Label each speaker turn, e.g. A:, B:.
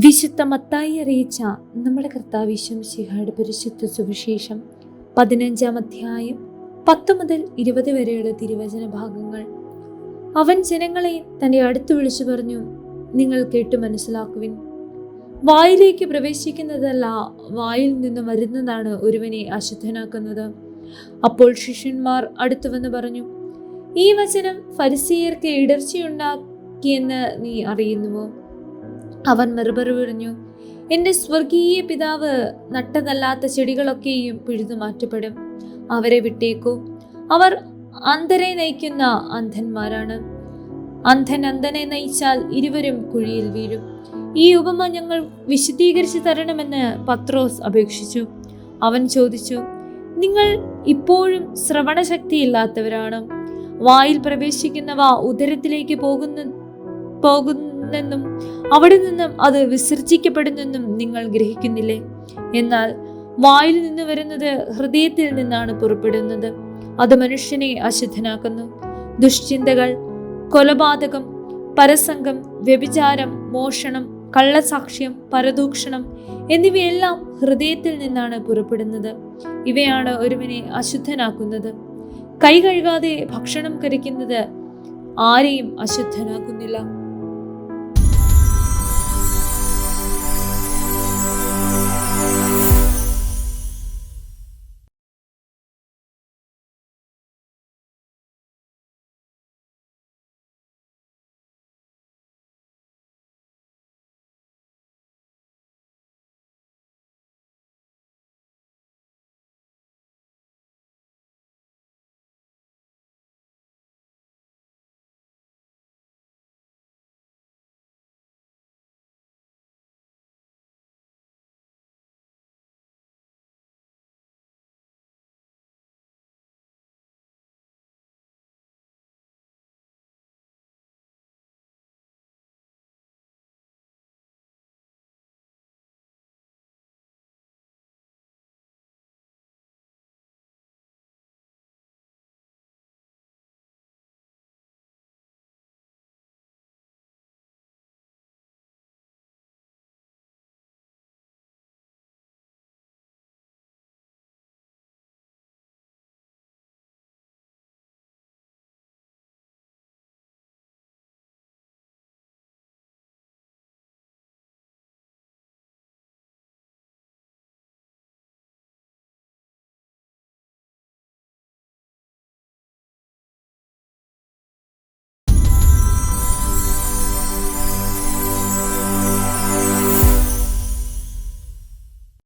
A: വിശുദ്ധ മത്തായി അറിയിച്ച നമ്മുടെ കർത്താവ് ഈശോമിശിഹായുടെ പരിശുദ്ധ സുവിശേഷം 15-ാം അധ്യായം 10 മുതൽ 20 വരെയുള്ള തിരുവചന ഭാഗങ്ങൾ. അവൻ ജനങ്ങളെ തന്റെ അടുത്ത് വിളിച്ചു പറഞ്ഞു, നിങ്ങൾ കേട്ടു മനസ്സിലാക്കുവിൻ. വായിലേക്ക് പ്രവേശിക്കുന്നതല്ല, വായിൽ നിന്ന് വരുന്നതാണ് ഒരുവനെ അശുദ്ധനാക്കുന്നത്. അപ്പോൾ ശിഷ്യന്മാർ അടുത്തു വന്ന് പറഞ്ഞു, ഈ വചനം ഫരിസേയർക്ക് ഇടർച്ചയുണ്ടാക്കിയെന്ന് നീ അറിയുന്നുവോ? അവൻ മറുപടി പറഞ്ഞു, എൻ്റെ സ്വർഗീയ പിതാവ് നട്ടതല്ലാത്ത ചെടികളൊക്കെയും പിഴുതു മാറ്റപ്പെടും. അവരെ വിട്ടേക്കൂ, അവർ അന്ധരെ നയിക്കുന്ന അന്ധന്മാരാണ്. അന്ധൻ അന്ധനെ നയിച്ചാൽ ഇരുവരും കുഴിയിൽ വീഴും. ഈ ഉപമ ഞങ്ങൾ വിശദീകരിച്ചു തരണമെന്ന് പത്രോസ് അപേക്ഷിച്ചു. അവൻ ചോദിച്ചു, നിങ്ങൾ ഇപ്പോഴും ശ്രവണശക്തിയില്ലാത്തവരാണ്? വായിൽ പ്രവേശിക്കുന്നവ ഉദരത്തിലേക്ക് പോകുന്നെന്നും അവിടെ നിന്നും അത് വിസർജിക്കപ്പെടുന്നെന്നും നിങ്ങൾ ഗ്രഹിക്കുന്നില്ലേ? എന്നാൽ വായിൽ നിന്ന് വരുന്നത് ഹൃദയത്തിൽ നിന്നാണ് പുറപ്പെടുന്നത്. അത് മനുഷ്യനെ അശുദ്ധനാക്കുന്നു. ദുശ്ചിന്തകൾ, കൊലപാതകം, പരസംഗം, വ്യഭിചാരം, മോഷണം, കള്ളസാക്ഷ്യം, പരദൂഷണം എന്നിവയെല്ലാം ഹൃദയത്തിൽ നിന്നാണ് പുറപ്പെടുന്നത്. ഇവയാണ് ഒരുവനെ അശുദ്ധനാക്കുന്നത്. കൈ കഴുകാതെ ഭക്ഷണം കഴിക്കുന്നത് ആരെയും അശുദ്ധനാക്കുന്നില്ല.